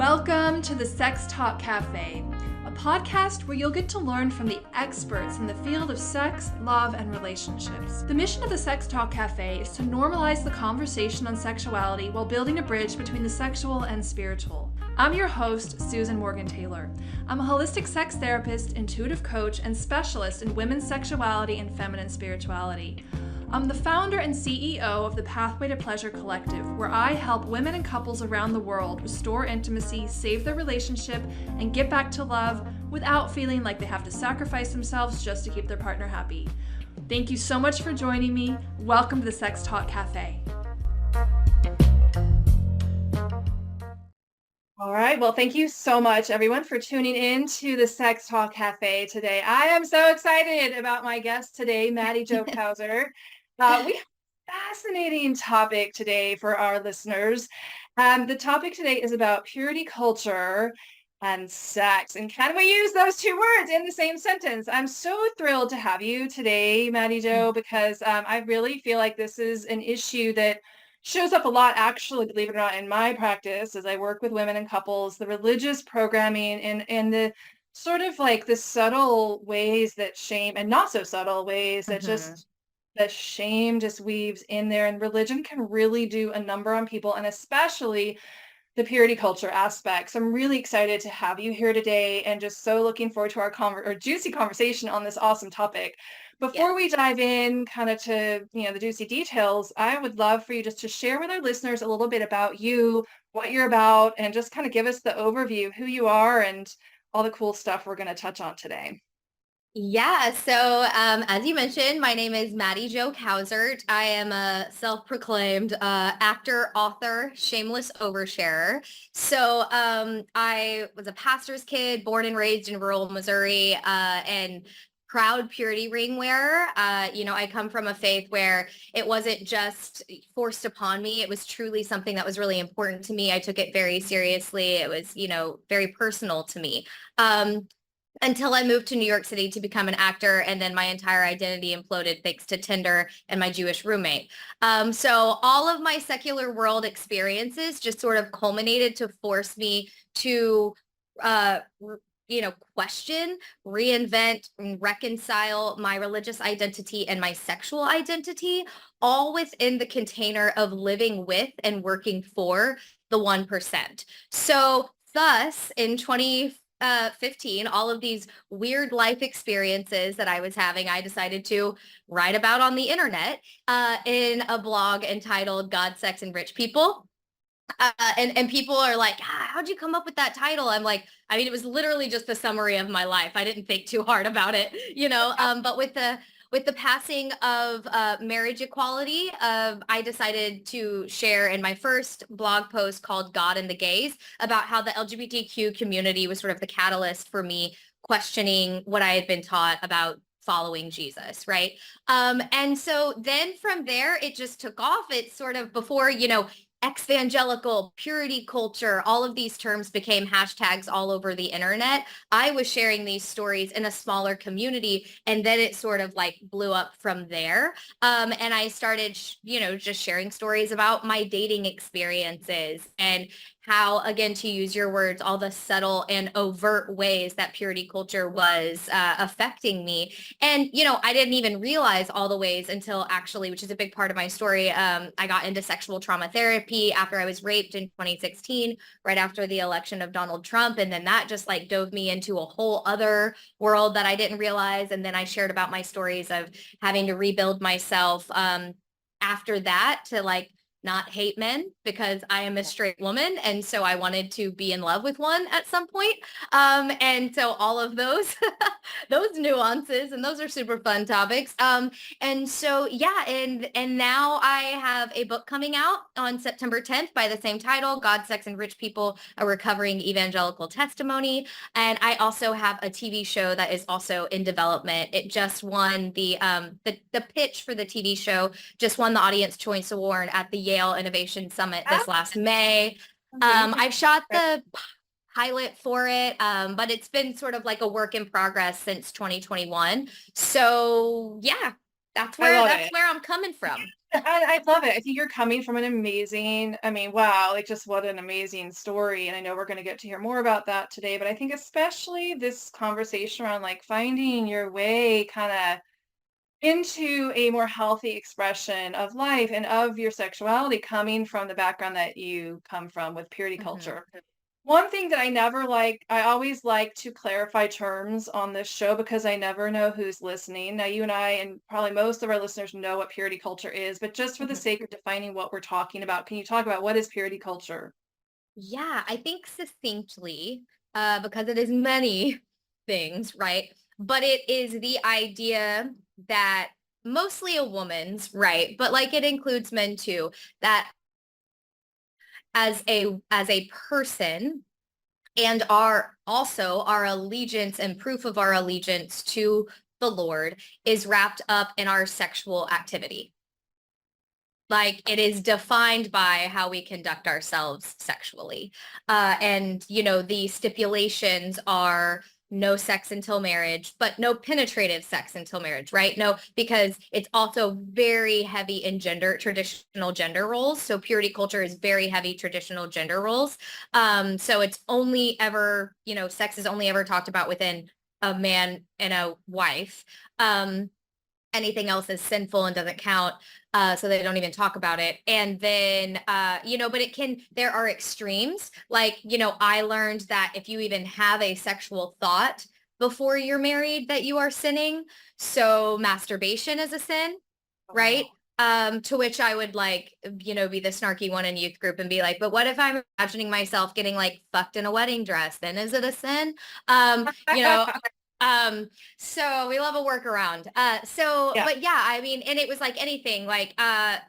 Welcome to the Sex Talk Cafe, a podcast where you'll get to learn from the experts in the field of sex, love, and relationships. The mission of the Sex Talk Cafe is to normalize the conversation on sexuality while building a bridge between the sexual and spiritual. I'm your host, Susan Morgan Taylor. I'm a holistic sex therapist, intuitive coach, and specialist in women's sexuality and feminine spirituality. I'm the founder and CEO of the Pathway to Pleasure Collective, where I help women and couples around the world restore intimacy, save their relationship, and get back to love without feeling like they have to sacrifice themselves just to keep their partner happy. Thank you so much for joining me. Welcome to the Sex Talk Cafe. All right. Well, thank you so much, everyone, for tuning in to the Sex Talk Cafe today. I am so excited about my guest today, Mattie Jo Cowsert. We have a fascinating topic today for our listeners. The topic today is about purity culture and sex. And can we use those two words in the same sentence? I'm so thrilled to have you today, Mattie Jo, because I really feel like this is an issue that shows up a lot, actually, believe it or not, in my practice as I work with women and couples, the religious programming and the sort of like the subtle ways that shame and not so subtle ways that just the shame just weaves in there. And religion can really do a number on people, and especially the purity culture aspect. So I'm really excited to have you here today and just so looking forward to our juicy conversation on this awesome topic. Before we dive in kind of to, the juicy details, I would love for you just to share with our listeners a little bit about you, what you're about, and just kind of give us the overview of who you are and all the cool stuff we're going to touch on today. Yeah, so as you mentioned, my name is Mattie Jo Cowsert. I am a self-proclaimed actor, author, shameless oversharer. So I was a pastor's kid, born and raised in rural Missouri, and proud purity ring wearer. I come from a faith where it wasn't just forced upon me. It was truly something that was really important to me. I took it very seriously. It was, very personal to me. Until I moved to New York City to become an actor, and then my entire identity imploded thanks to Tinder and my Jewish roommate. So all of my secular world experiences just sort of culminated to force me to, question, reinvent, and reconcile my religious identity and my sexual identity, all within the container of living with and working for the 1%. So thus, in 2015, all of these weird life experiences that I was having, I decided to write about on the internet in a blog entitled God, Sex, and Rich People. And people are like, how'd you come up with that title? I'm like, it was literally just a summary of my life. I didn't think too hard about it, but with the passing of marriage equality, I decided to share in my first blog post called God and the Gays about how the LGBTQ community was sort of the catalyst for me questioning what I had been taught about following Jesus, right? And so then from there, it just took off. It's sort of before, ex-evangelical, purity culture, all of these terms became hashtags all over the internet. I was sharing these stories in a smaller community, and then it sort of like blew up from there. And I started, just sharing stories about my dating experiences and how, again, to use your words, all the subtle and overt ways that purity culture was affecting me. And, I didn't even realize all the ways until actually, which is a big part of my story, I got into sexual trauma therapy after I was raped in 2016, right after the election of Donald Trump. And then that just like dove me into a whole other world that I didn't realize. And then I shared about my stories of having to rebuild myself after that to like not hate men because I am a straight woman. And so I wanted to be in love with one at some point. And so all of those, those nuances, and those are super fun topics. And so, yeah, and now I have a book coming out on September 10th by the same title, God, Sex, and Rich People, a recovering evangelical testimony. And I also have a TV show that is also in development. It just won the pitch for the TV show, just won the Audience Choice Award at the Yale Innovation Summit this last May. I've shot the pilot for it, but it's been sort of like a work in progress since 2021. So yeah, that's where I'm coming from. I love it. I think you're coming from an amazing, I mean, wow, like just what an amazing story. And I know we're going to get to hear more about that today, but I think especially this conversation around like finding your way kind of into a more healthy expression of life and of your sexuality coming from the background that you come from with purity Mhm. culture. One thing that I always like to clarify terms on this show because I never know who's listening. Now, you and I, and probably most of our listeners know what purity culture is, but just for the Mhm. sake of defining what we're talking about, can you talk about what is purity culture? Yeah, I think succinctly, because it is many things, right? But it is the idea that mostly a woman's, right? But like it includes men too, that as a person and our allegiance and proof of our allegiance to the Lord is wrapped up in our sexual activity. Like it is defined by how we conduct ourselves sexually. And, the stipulations are no sex until marriage, but no penetrative sex until marriage, right? No, because it's also very heavy in traditional gender roles. So purity culture is very heavy traditional gender roles. So it's only ever, sex is only ever talked about within a man and a wife. Anything else is sinful and doesn't count. So they don't even talk about it. And then, but there are extremes. Like, I learned that if you even have a sexual thought before you're married, that you are sinning. So masturbation is a sin, right? Oh. To which I would like, be the snarky one in youth group and be like, but what if I'm imagining myself getting like fucked in a wedding dress? Then is it a sin? Um, you know, um, so we love a workaround. Yeah. But yeah, I mean, and it was like anything, like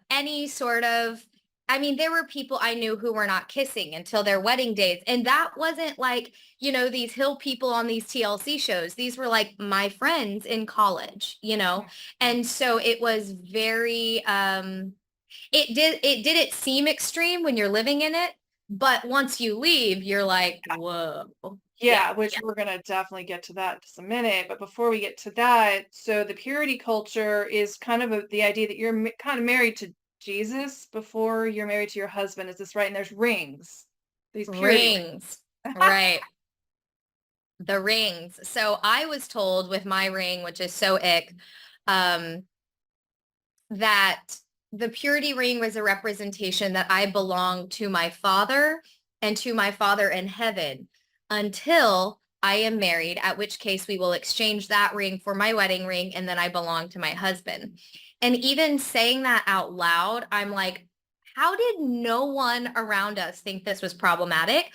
any sort of, I mean, there were people I knew who were not kissing until their wedding days. And that wasn't like, these hill people on these TLC shows. These were like my friends in college, And so it was very it seem extreme when you're living in it, but once you leave, you're like, whoa. Yeah. Yeah, which we're going to definitely get to that in just a minute. But before we get to that, so the purity culture is kind of the idea that you're kind of married to Jesus before you're married to your husband. Is this right? And there's rings, these purity rings. Rings. Right. The rings. So I was told with my ring, which is so ick, um, that the purity ring was a representation that I belong to my father and to my father in heaven until I am married, at which case we will exchange that ring for my wedding ring, and then I belong to my husband. And even saying that out loud, I'm like, how did no one around us think this was problematic?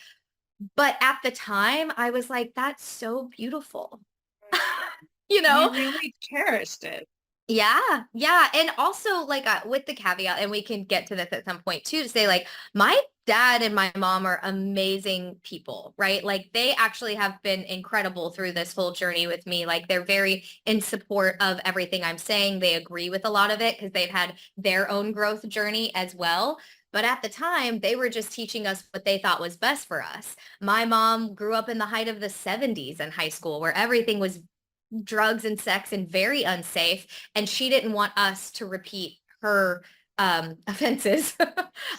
But at the time, I was like, that's so beautiful. you You know? really cherished it. Yeah, yeah. And also like with the caveat, and we can get to this at some point too, to say like my dad and my mom are amazing people, right? Like they actually have been incredible through this whole journey with me. Like they're very in support of everything I'm saying. They agree with a lot of it because they've had their own growth journey as well. But at the time, they were just teaching us what they thought was best for us. My mom grew up in the height of the 70s in high school where everything was drugs and sex and very unsafe. And she didn't want us to repeat her offenses,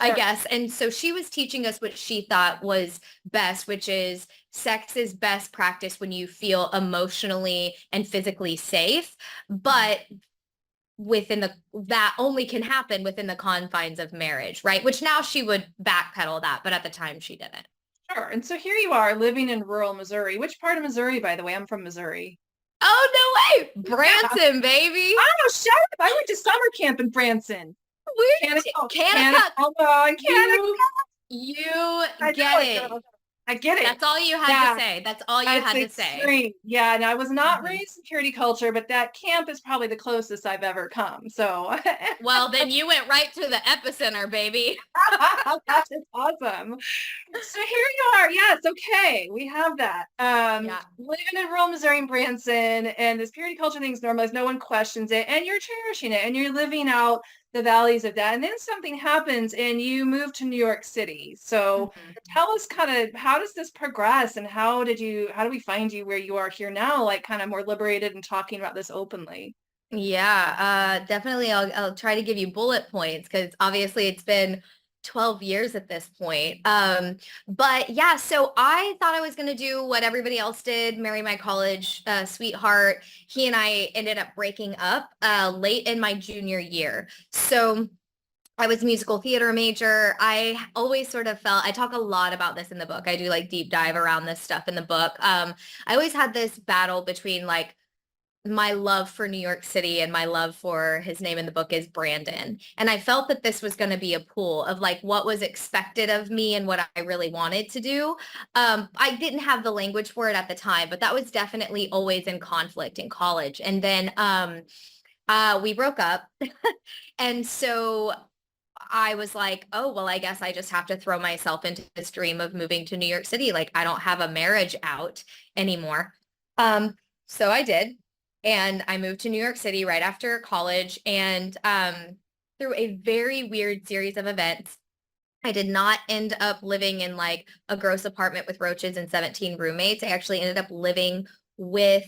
I Sure. guess. And so she was teaching us what she thought was best, which is sex is best practice when you feel emotionally and physically safe, but that only can happen within the confines of marriage, right? Which now she would backpedal that, but at the time she didn't. Sure. And so here you are living in rural Missouri. Which part of Missouri, by the way? I'm from Missouri. Oh, no way. Yeah. Branson, baby. Oh, shut up. I went to summer camp in Branson. Where Canacone. Kanakuk, Come on, you Canacone. you I get know it, it. girl. I get it. That's all you had to Yeah. say. That's all you That's had to say. extreme. Yeah, and I was not Mhm. raised in purity culture, but that camp is probably the closest I've ever come. So Well, then you went right to the epicenter, baby. that is awesome. So here you are. Yes, okay. We have that. Yeah. Living in rural Missouri in Branson, and this purity culture thing is normalized. No one questions it, and you're cherishing it, and you're living out the values of that. And then something happens, and you move to New York City. So Mhm. tell us kind of how does this progress, and how do we find you where you are here now, like kind of more liberated and talking about this openly? Yeah, definitely. I'll try to give you bullet points because obviously it's been 12 years at this point. But yeah, so I thought I was going to do what everybody else did, marry my college sweetheart. He and I ended up breaking up late in my junior year. So I was a musical theater major. I always sort of felt, I talk a lot about this in the book. I do like deep dive around this stuff in the book. I always had this battle between like my love for New York City and my love for, his name in the book is Brandon. And I felt that this was going to be a pool of like what was expected of me and what I really wanted to do. I didn't have the language for it at the time, but that was definitely always in conflict in college. And then we broke up. And so I was like, oh, well, I guess I just have to throw myself into this dream of moving to New York City. Like I don't have a marriage out anymore. So I did. And I moved to New York City right after college. And through a very weird series of events, I did not end up living in like a gross apartment with roaches and 17 roommates. I actually ended up living with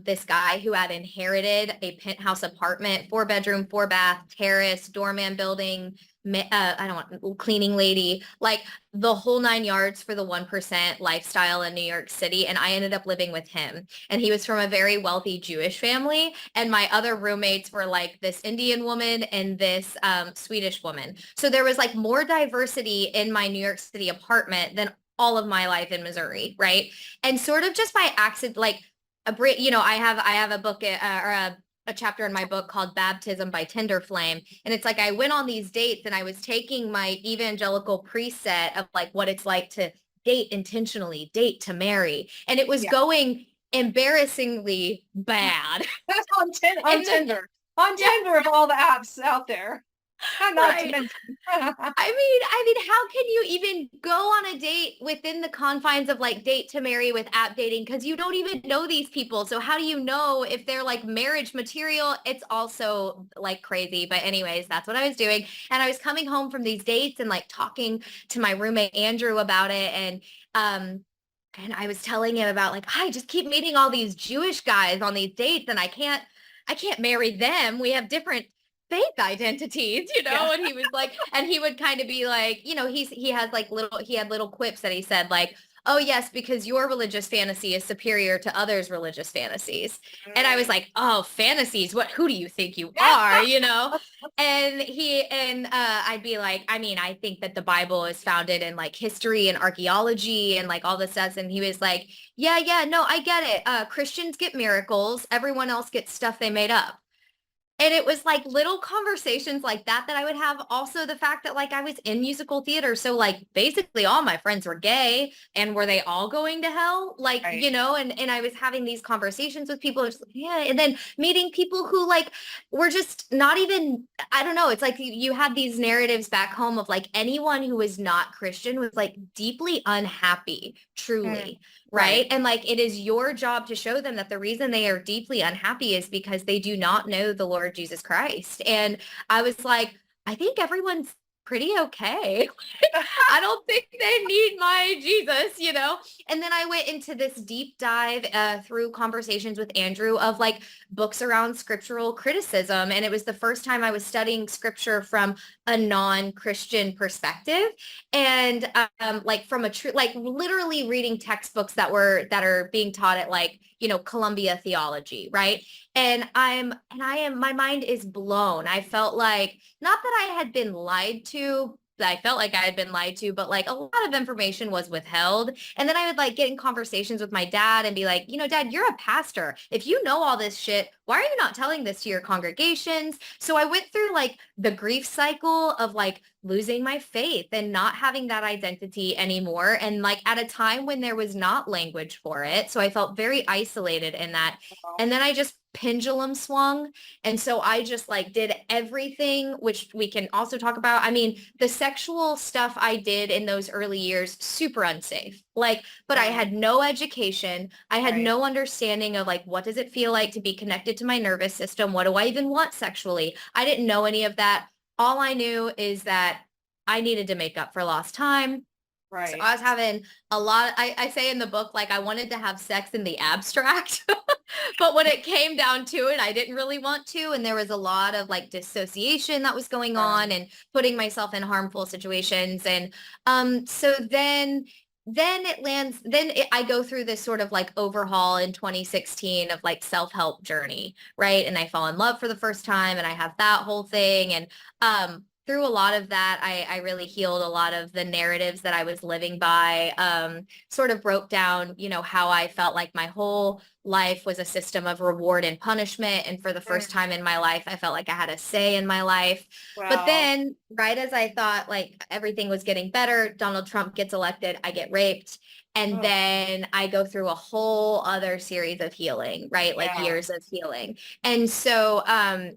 this guy who had inherited a penthouse apartment, 4 bedroom, 4 bath, terrace, doorman building, I don't want cleaning lady, like the whole 9 yards for the 1% lifestyle in New York City. And I ended up living with him. And he was from a very wealthy Jewish family. And my other roommates were like this Indian woman and this Swedish woman. So there was like more diversity in my New York City apartment than all of my life in Missouri, right? And sort of just by accident, like I have a book or a chapter in my book called Baptism by Tinder Flame. And it's like I went on these dates and I was taking my evangelical preset of like what it's like to date intentionally, date to marry. And it was Yeah. going embarrassingly bad. On And then, Tinder. On yeah, Tinder of all the apps out there. Not to right. mention. I mean, how can you even go on a date within the confines of like date to marry with app dating? Because you don't even know these people. So how do you know if they're like marriage material? It's also like crazy. But anyways, that's what I was doing. And I was coming home from these dates and like talking to my roommate Andrew about it. And I was telling him about like, I just keep meeting all these Jewish guys on these dates and I can't marry them. We have different faith identities, Yeah. and he was like, and he would kind of be like, he had little quips that he said like, oh yes, because your religious fantasy is superior to others' religious fantasies. And I was Mm. like, oh, fantasies, who do you think you are, and I'd be like, I mean, I think that the Bible is founded in like history and archaeology and like all this stuff. And he was like, yeah, no, I get it. Christians get miracles, everyone else gets stuff they made up. And it was like little conversations like that I would have. Also, the fact that like I was in musical theater. So like basically all my friends were gay, and were they all going to hell? Like, Right. and I was having these conversations with people. Just, like, yeah. And then meeting people who like were just not even, I don't know. It's like you had these narratives back home of like anyone who was not Christian was like deeply unhappy, Mm. truly. Right. Right. And like it is your job to show them that the reason they are deeply unhappy is because they do not know the Lord Jesus Christ. And I was like, I think everyone's pretty okay. I don't think they need my Jesus. And then I went into this deep dive through conversations with Andrew of like books around scriptural criticism. And it was the first time I was studying scripture from a non-Christian perspective. And like from a true, like literally reading textbooks that are being taught at like, Columbia theology, right? My mind is blown. I felt like, not that I had been lied to, I felt like I had been lied to, but like a lot of information was withheld. And then I would like get in conversations with my dad and be like, Dad, you're a pastor. If you know all this shit, why are you not telling this to your congregations? So I went through like the grief cycle of like losing my faith and not having that identity anymore. And like at a time when there was not language for it. So I felt very isolated in that. And then I just pendulum swung. And so I just like did everything, which we can also talk about. I mean, the sexual stuff I did in those early years, super unsafe. Like, but I Mm. had no education. I had Right. no understanding of like, what does it feel like to be connected to my nervous system? What do I even want sexually? I didn't know any of that. All I knew is that I needed to make up for lost time. So Right. I was having a lot, I say in the book, like I wanted to have sex in the abstract, but when it came down to it, I didn't really want to. And there was a lot of like dissociation that was going on and putting myself in harmful situations. And so then it lands, I go through this sort of like overhaul in 2016 of like self-help journey, right? And I fall in love for the first time and I have that whole thing. And through a lot of that, I really healed a lot of the narratives that I was living by, sort of broke down, how I felt like my whole life was a system of reward and punishment. And for the first time in my life, I felt like I had a say in my life. But Wow. then, right as I thought like everything was getting better, Donald Trump gets elected, I get raped. And Oh, then I go through a whole other series of healing, right? Like yeah. years of healing. And so,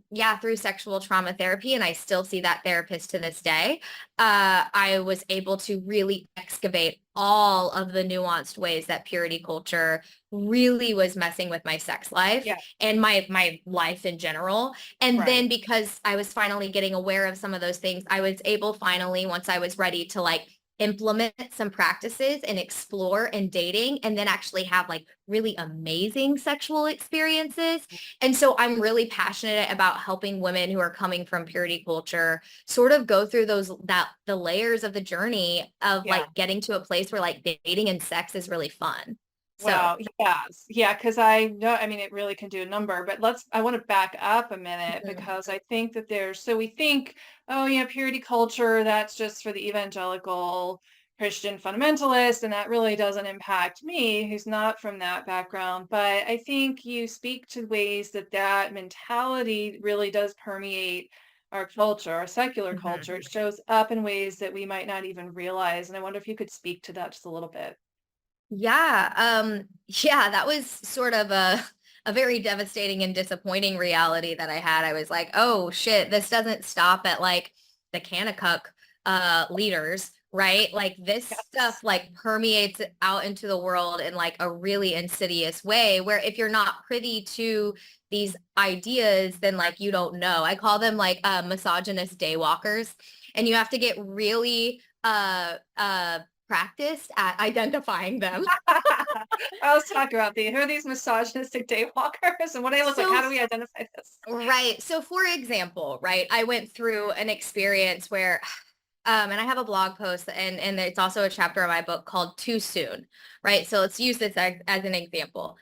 yeah, through sexual trauma therapy, and I still see that therapist to this day, I was able to really excavate all of the nuanced ways that purity culture really was messing with my sex life Yeah. and my life in general. And Right. then because I was finally getting aware of some of those things, I was able finally, once I was ready to like implement some practices and explore and dating and then actually have like really amazing sexual experiences. And so I'm really passionate about helping women who are coming from purity culture sort of go through the layers of the journey of Yeah. like getting to a place where like dating and sex is really fun. So Wow. Yes. Yeah. Because I know, I mean, it really can do a number, but I want to back up a minute mhm, because I think that so we think, oh, yeah, purity culture, that's just for the evangelical Christian fundamentalist, and that really doesn't impact me, who's not from that background. But I think you speak to ways that mentality really does permeate our culture, our secular culture. mhm. It shows up in ways that we might not even realize. And I wonder if you could speak to that just a little bit. Yeah, yeah, that was sort of a very devastating and disappointing reality that I had. I was like, oh shit, this doesn't stop at like the Kanakuk leaders, right? Like this stuff Yes. like permeates out into the world in like a really insidious way where if you're not privy to these ideas, then like you don't know. I call them like misogynist daywalkers, and you have to get really practiced at identifying them. I was talking about who are these misogynistic daywalkers and what do they look like? How So, do we identify this? right. So for example, right, I went through an experience where and I have a blog post and it's also a chapter of my book called Too Soon, right? So let's use this as an example.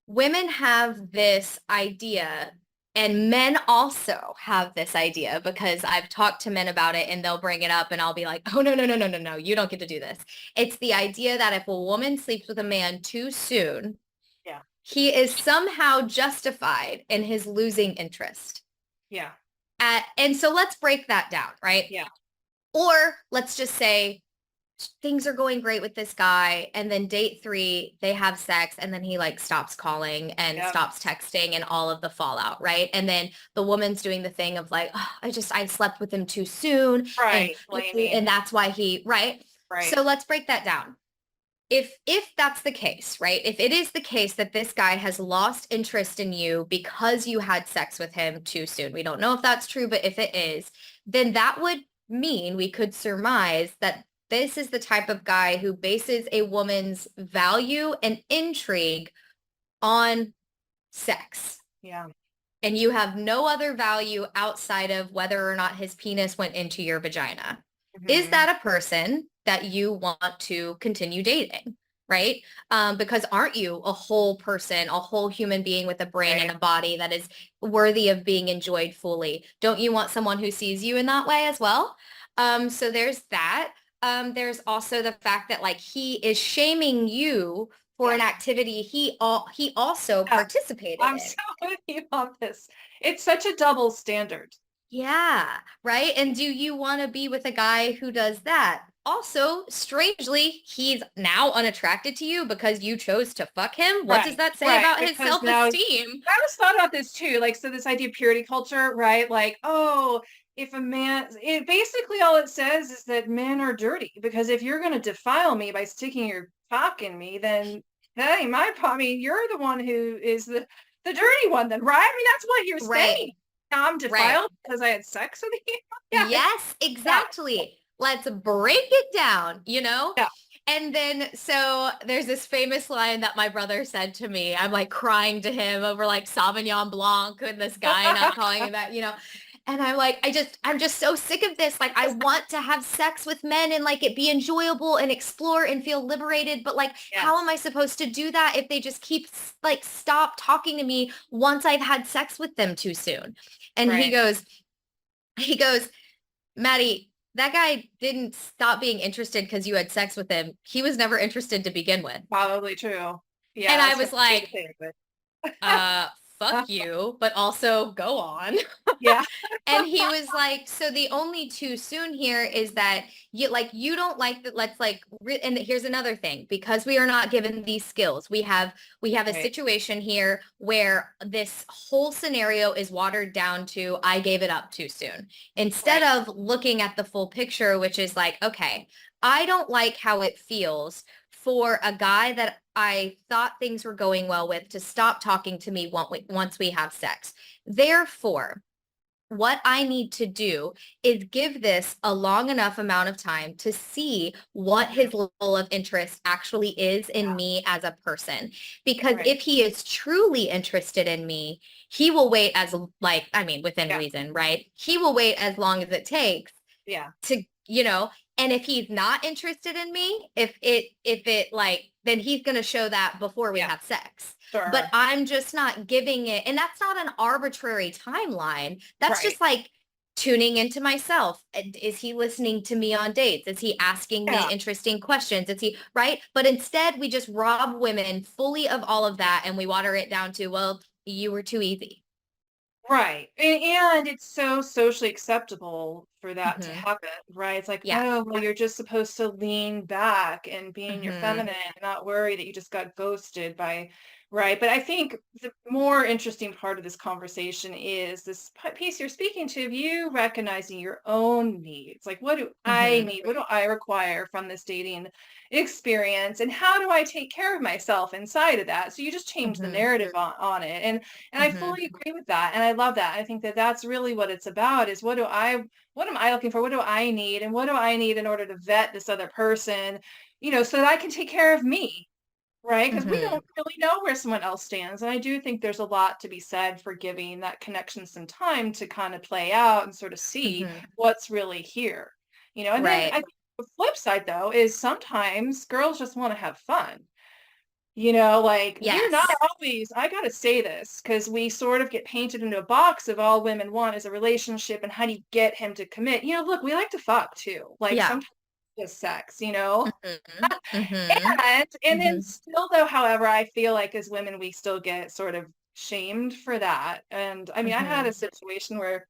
Women have this idea and men also have this idea because I've talked to men about it and they'll bring it up and I'll be like, oh, no, no, no, no, no, no, you don't get to do this. It's the idea that if a woman sleeps with a man too soon, Yeah. he is somehow justified in his losing interest. Yeah. And so let's break that down, right? Yeah. Or let's just say things are going great with this guy and then date 3 they have sex and then he like stops calling and Yeah. stops texting and all of the fallout, right? And then the woman's doing the thing of like, oh, I slept with him too soon Right. Blaming. and that's why he, right? Right. So let's break that down. If that's the case, right? If it is the case that this guy has lost interest in you because you had sex with him too soon, we don't know if that's true, but if it is, then that would mean we could surmise that this is the type of guy who bases a woman's value and intrigue on sex. Yeah. And you have no other value outside of whether or not his penis went into your vagina. Is Hmm. that a person that you want to continue dating? Right? Because aren't you a whole person, a whole human being with a brain and Right. a body that is worthy of being enjoyed fully? Don't you want someone who sees you in that way as well? So there's that. There's also the fact that like he is shaming you for Yeah. an activity he also Yeah. participated I'm in. so with you on this. It's such a double standard. Yeah, right. And do you want to be with a guy who does that? Also, strangely, he's now unattracted to you because you chose to fuck him. What does Right. that say Right. about his Because now self-esteem? I always thought about this too. Like, so this idea of purity culture, right? Like, oh, if a man, it basically all it says is that men are dirty because if you're going to defile me by sticking your cock in me, then hey, I mean, you're the one who is the dirty one, then, right? I mean, that's what you're Right, saying. Now I'm right. defiled because I had sex with you. Yeah, Yes, yeah, exactly. let's break it down, you know? Yeah. And then, so there's this famous line that my brother said to me. I'm like crying to him over like Sauvignon Blanc and this guy not calling him that, you know? And I'm like, I'm just so sick of this. Like, I want to have sex with men and like it be enjoyable and explore and feel liberated. But like, how am Yes. I supposed to do that if they just keep like stop talking to me once I've had sex with them too soon? And Right. he goes, Mattie, that guy didn't stop being interested because you had sex with him. He was never interested to begin with. Probably true. And Yeah, I it's was kind of like, crazy, but fuck you, but also go on. yeah. And he was like, so the only too soon here is that you don't like that. Let's like, and here's another thing, because we are not given these skills. We have a Right. situation here where this whole scenario is watered down to, I gave it up too soon, instead Right. of looking at the full picture, which is like, okay, I don't like how it feels for a guy that I thought things were going well with to stop talking to me once we have sex. Therefore, what I need to do is give this a long enough amount of time to see what his level of interest actually is in Yeah. me as a person. Because Right. if he is truly interested in me, he will wait as like, I mean, within Yeah. reason, right? He will wait as long as it takes Yeah. to, and if he's not interested in me, if it like, then he's going to show that before we Yeah. have sex. But Sure. I'm just not giving it. And that's not an arbitrary timeline. That's Right. just like tuning into myself. Is he listening to me on dates? Is he asking me Yeah. interesting questions? Is he right? But instead we just rob women fully of all of that and we water it down to, well, you were too easy. Right. And it's so socially acceptable for that to Hmm. happen, right? It's like, Yeah. oh, well, you're just supposed to lean back and be in your Hmm. feminine and not worry that you just got ghosted by, right? But I think the more interesting part of this conversation is this piece you're speaking to, of you recognizing your own needs. Like, what do I Hmm. need? What do I require from this dating experience? And how do I take care of myself inside of that? So you just change the Hmm. narrative on it. And I Hmm. fully agree with that, and I love that. I think that that's really what it's about, is what am I looking for? What do I need? And what do I need in order to vet this other person, so that I can take care of me, right? Because we Hmm. don't really know where someone else stands. And I do think there's a lot to be said for giving that connection some time to kind of play out and sort of see Hmm. what's really here. And then I Right. think the flip side though is sometimes girls just want to have fun. Like, we're not Yes. always, I gotta say this, because we sort of get painted into a box of all women want is a relationship and how do you get him to commit. Look, we like to fuck too. Like Yeah. sometimes just sex. Hmm. Hmm. And then Hmm. still though, however, I feel like as women, we still get sort of shamed for that. And I mean, I had Hmm. a situation where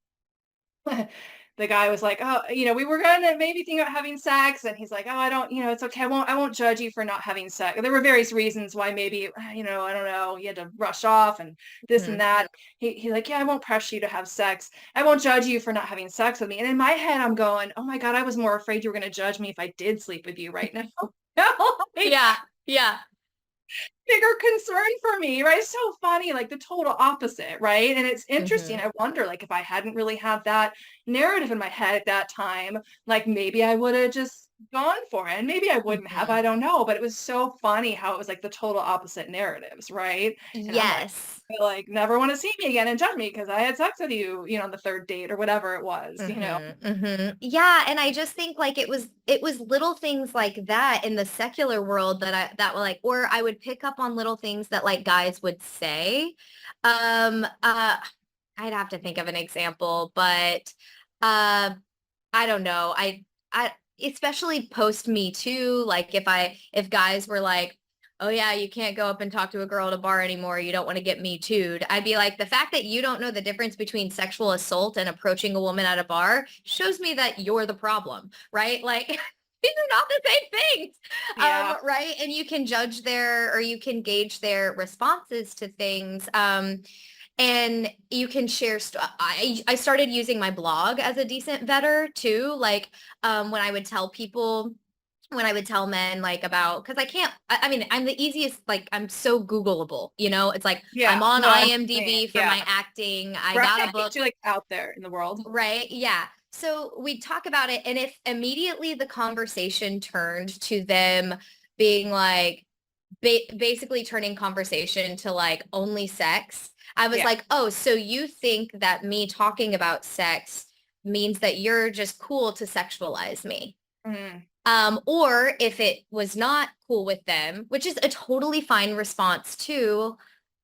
the guy was like, "Oh, we were gonna maybe think about having sex," and he's like, "Oh, I don't, it's okay. I won't judge you for not having sex." There were various reasons why maybe, I don't know, he had to rush off and this Hmm. and that. He's like, "Yeah, I won't pressure you to have sex. I won't judge you for not having sex with me." And in my head, I'm going, "Oh my God, I was more afraid you were gonna judge me if I did sleep with you right now." Like, Yeah. Yeah. bigger concern for me, right? It's so funny, like the total opposite, right? And it's interesting. Hmm. I wonder, like, if I hadn't really had that narrative in my head at that time, like maybe I would have just gone for it. And maybe I wouldn't have, Hmm. I don't know. But it was so funny how it was like the total opposite narratives, right? And I'm like, Yes. I, like, never want to see me again and judge me because I had sex with you, on the third date or whatever it was. Hmm. Hmm. Yeah, and I just think like it was little things like that in the secular world that were like, or I would pick up on little things that like guys would say. Um uh I'd have to think of an example, but uh I don't know. I especially post Me Too, like if guys were like, "Oh yeah, you can't go up and talk to a girl at a bar anymore. You don't want to get Me Too'd." I'd be like, the fact that you don't know the difference between sexual assault and approaching a woman at a bar shows me that you're the problem, right? Like these are not the same things. Yeah. Right? And you can judge or you can gauge their responses to things. And you can share I started using my blog as a decent vetter too, like when I would tell people, when I would tell men like about, because I mean, I'm the easiest, like I'm so Googleable, it's like Yeah. I'm on No, I'm saying, IMDb for yeah. my acting, I Right. got a book. You're like out there in the world. Right. Yeah. So we talk about it, and if immediately the conversation turned to them being like, basically turning conversation to like only sex, I was Yeah. like, oh, so you think that me talking about sex means that you're just cool to sexualize me? Mm. Or if it was not cool with them, which is a totally fine response too,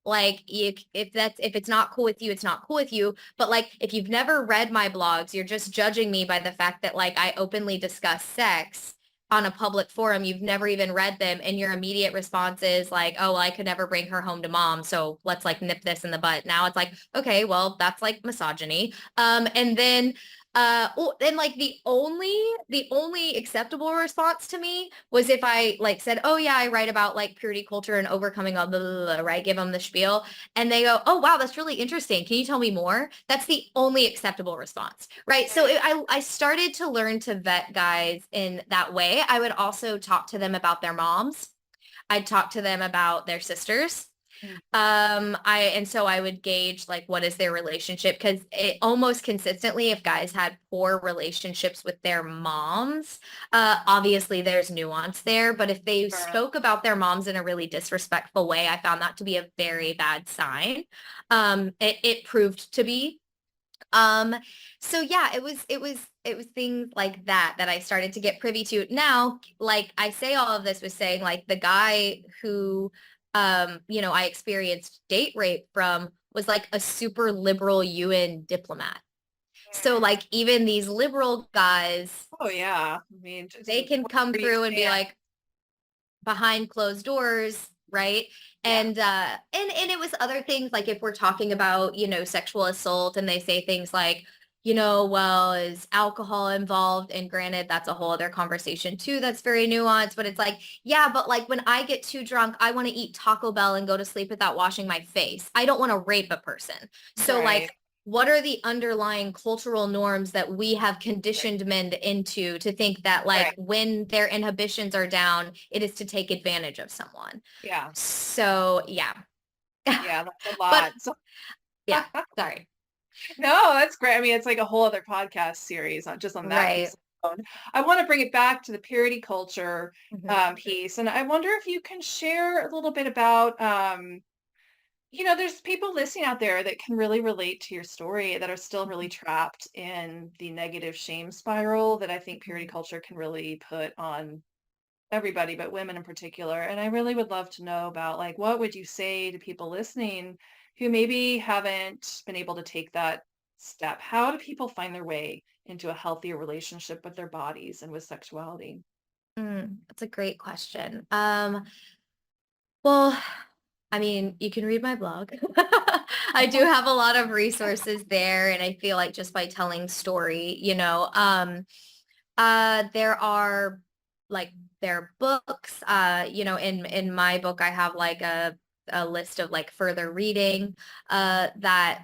like if it's not cool with you, it's not cool with you. But like if you've never read my blogs, you're just judging me by the fact that like I openly discuss sex on a public forum. You've never even read them, and your immediate response is like, oh, well, I could never bring her home to mom, so let's like nip this in the butt. Now it's like, okay, well, that's like misogyny. And then and like the only acceptable response to me was if I like said, oh yeah, I write about like purity culture and overcoming all the right, give them the spiel, and they go, oh wow, that's really interesting, can you tell me more? That's the only acceptable response, right? So I started to learn to vet guys in that way. I would also talk to them about their moms. I'd talk to them about their sisters. Mm. So I would gauge like what is their relationship, because it almost consistently, if guys had poor relationships with their moms, obviously there's nuance there, but if they Sure. spoke about their moms in a really disrespectful way, I found that to be a very bad sign. It proved to be. Um, so yeah, it was things like that I started to get privy to. Now, like I say all of this was saying like the guy who I experienced date rape from was like a super liberal UN diplomat. So Mm. like even these liberal guys, Oh yeah. I mean, just they can come where do you through and be stand? like behind closed doors, right? Yeah. And it was other things like if we're talking about, sexual assault, and they say things like, well, is alcohol involved? And granted, that's a whole other conversation too. That's very nuanced, but it's like, yeah, but like when I get too drunk, I want to eat Taco Bell and go to sleep without washing my face. I don't want to rape a person. So Right. like, what are the underlying cultural norms that we have conditioned men into to think that like Right. when their inhibitions are down, it is to take advantage of someone? Yeah. So yeah. Yeah. That's a But lot. So yeah, sorry. no, that's great. I mean, it's like a whole other podcast series on just on that Right. piece alone. I want to bring it back to the purity culture Mhm. piece, and I wonder if you can share a little bit about, there's people listening out there that can really relate to your story that are still really trapped in the negative shame spiral that I think purity Mhm. culture can really put on everybody, but women in particular. And I really would love to know about like what would you say to people listening who maybe haven't been able to take that step? How do people find their way into a healthier relationship with their bodies and with sexuality? That's a great question. Well, I mean, you can read my blog. I do have a lot of resources there, and I feel like just by telling story, there are like there are books, in my book I have like a list of like further reading that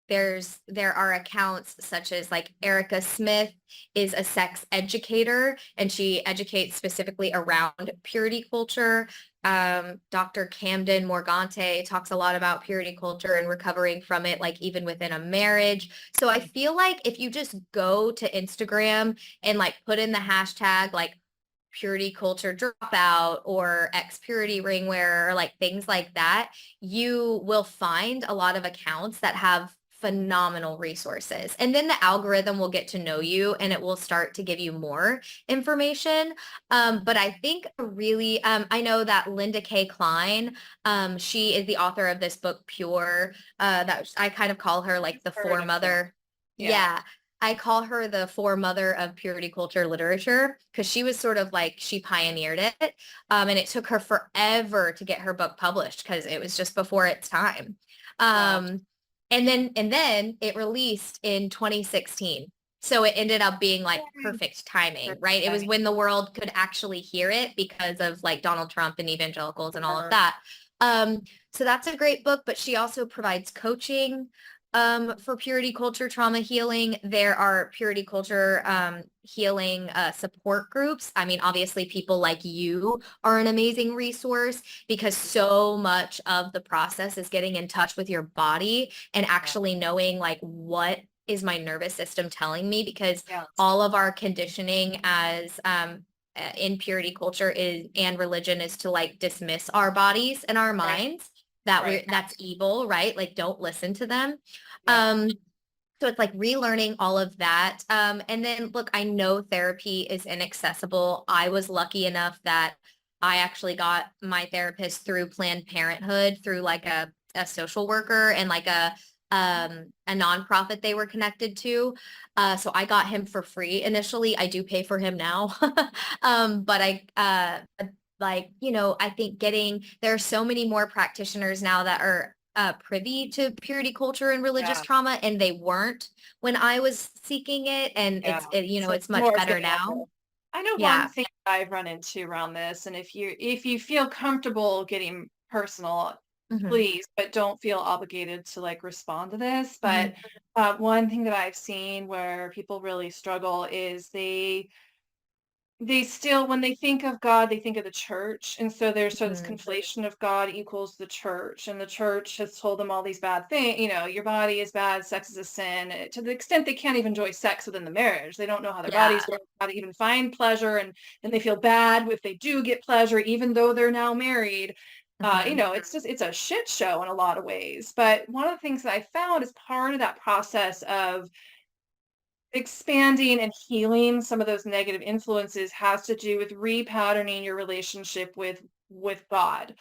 there are accounts such as like Erica Smith is a sex educator, and she educates specifically around purity culture. Dr. Camden Morgante talks a lot about purity culture and recovering from it, like even within a marriage. So I feel like if you just go to Instagram and like put in the hashtag like purity culture dropout or ex purity ring wearer, or like things like that, you will find a lot of accounts that have phenomenal resources. And then the algorithm will get to know you, and it will start to give you more information. But I think really, I know that Linda K. Klein, she is the author of this book, Pure, that I kind of call her like the Heard of her. foremother. Yeah. Yeah. I call her the foremother of purity culture literature, because she was sort of like, she pioneered it. And it took her forever to get her book published because it was just before its time. Wow. Um, and then it released in 2016. So it ended up being like Yay. perfect timing, Perfect right? It was timing. when the world could actually hear it because of like Donald Trump and evangelicals and all of Sure. that. Um, so that's a great book, but she also provides coaching for purity culture trauma healing. There are purity culture healing support groups. I mean, obviously people like you are an amazing resource, because so much of the process is getting in touch with your body and Yeah. actually knowing like what is my nervous system telling me? Because Yeah. all of our conditioning as in purity culture and religion is to like dismiss our bodies and our Right. minds, that Right. that's evil, right? Like don't listen to them. Yeah. So it's like relearning all of that. And then look, I know therapy is inaccessible. I was lucky enough that I actually got my therapist through Planned Parenthood, through like a social worker and like a nonprofit they were connected to. So I got him for free initially. I do pay for him now. But like, you know, I think there are so many more practitioners now that are privy to purity culture and religious Yeah. trauma, and they weren't when I was seeking it. And Yeah. you know, So it's much more better now. available. I know one Yeah. thing I've run into around this, and if you feel comfortable getting personal, Hmm. please, but don't feel obligated to like respond to this. But Hmm. one thing that I've seen where people really struggle is they still, when they think of God, they think of the church. And so there's sort of this Hmm. conflation of God equals the church. And the church has told them all these bad things, you know, your body is bad, sex is a sin, to the extent they can't even enjoy sex within the marriage. They don't know how their bodies Yeah. work, how to even find pleasure. And they feel bad if they do get pleasure, even though they're now married. You Hmm. know, it's a shit show in a lot of ways. But one of the things that I found is part of that process of expanding and healing some of those negative influences has to do with repatterning your relationship with God.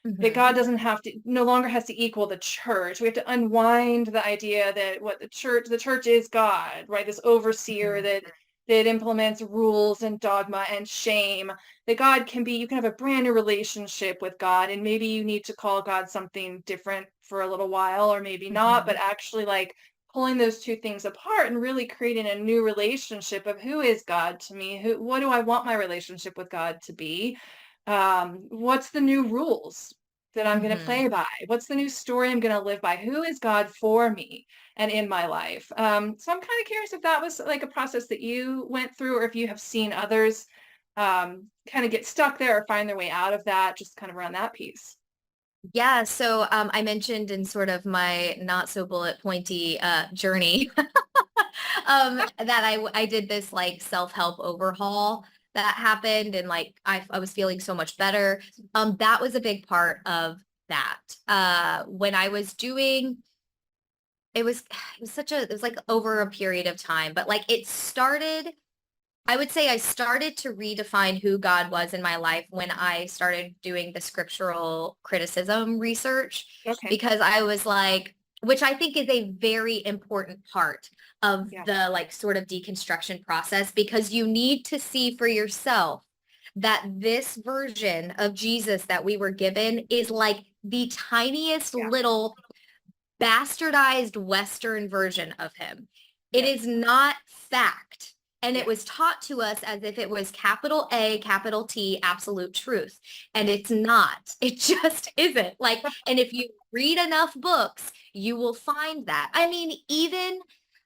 That Hmm. God doesn't have to, no longer has to equal the church. We have to unwind the idea that what the church is God, right? This overseer Hmm. that implements rules and dogma and shame. That God can be, you can have a brand new relationship with God, and maybe you need to call God something different for a little while, or maybe not, Hmm. but actually like pulling those two things apart and really creating a new relationship of who is God to me, what do I want my relationship with God to be, what's the new rules that I'm going to Hmm. play by, what's the new story I'm going to live by, who is God for me and in my life. So I'm kind of curious if that was like a process that you went through, or if you have seen others kind of get stuck there or find their way out of that, just kind of around that piece. Yeah, so I mentioned in sort of my not so bullet pointy journey that I did this like self-help overhaul that happened, and like I was feeling so much better. That was a big part of that. When I was doing it was like over a period of time, but like it started, I would say I started to redefine who God was in my life when I started doing the scriptural criticism research, Okay. because I was like, which I think is a very important part of Yeah. the like sort of deconstruction process, because you need to see for yourself that this version of Jesus that we were given is like the tiniest Yeah. little bastardized Western version of him. It Yes. is not fact. And it Yeah. was taught to us as if it was capital A, capital T, absolute truth. And it's not. It just isn't. Like, and if you read enough books, you will find that. I mean, even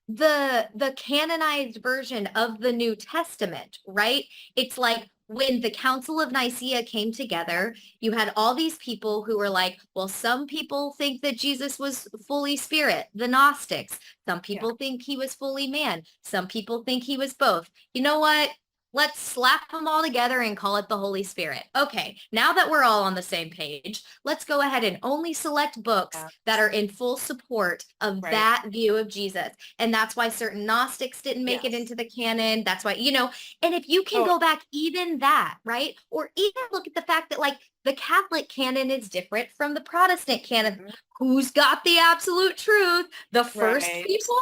the canonized version of the New Testament, right? It's like when the Council of Nicaea came together, you had all these people who were like, well, some people think that Jesus was fully spirit, the Gnostics. Some Yeah. people think he was fully man. Some people think he was both. You know what? Let's slap them all together and call it the Holy Spirit. Okay, now that we're all on the same page, let's go ahead and only select books Yeah. that are in full support of Right. that view of Jesus. And that's why certain Gnostics didn't make it Yes. into the canon. That's why, you know, and if you can Oh, go back even that, right? Or even look at the fact that like the Catholic canon is different from the Protestant canon. mhm. Who's got the absolute truth? The first Right. people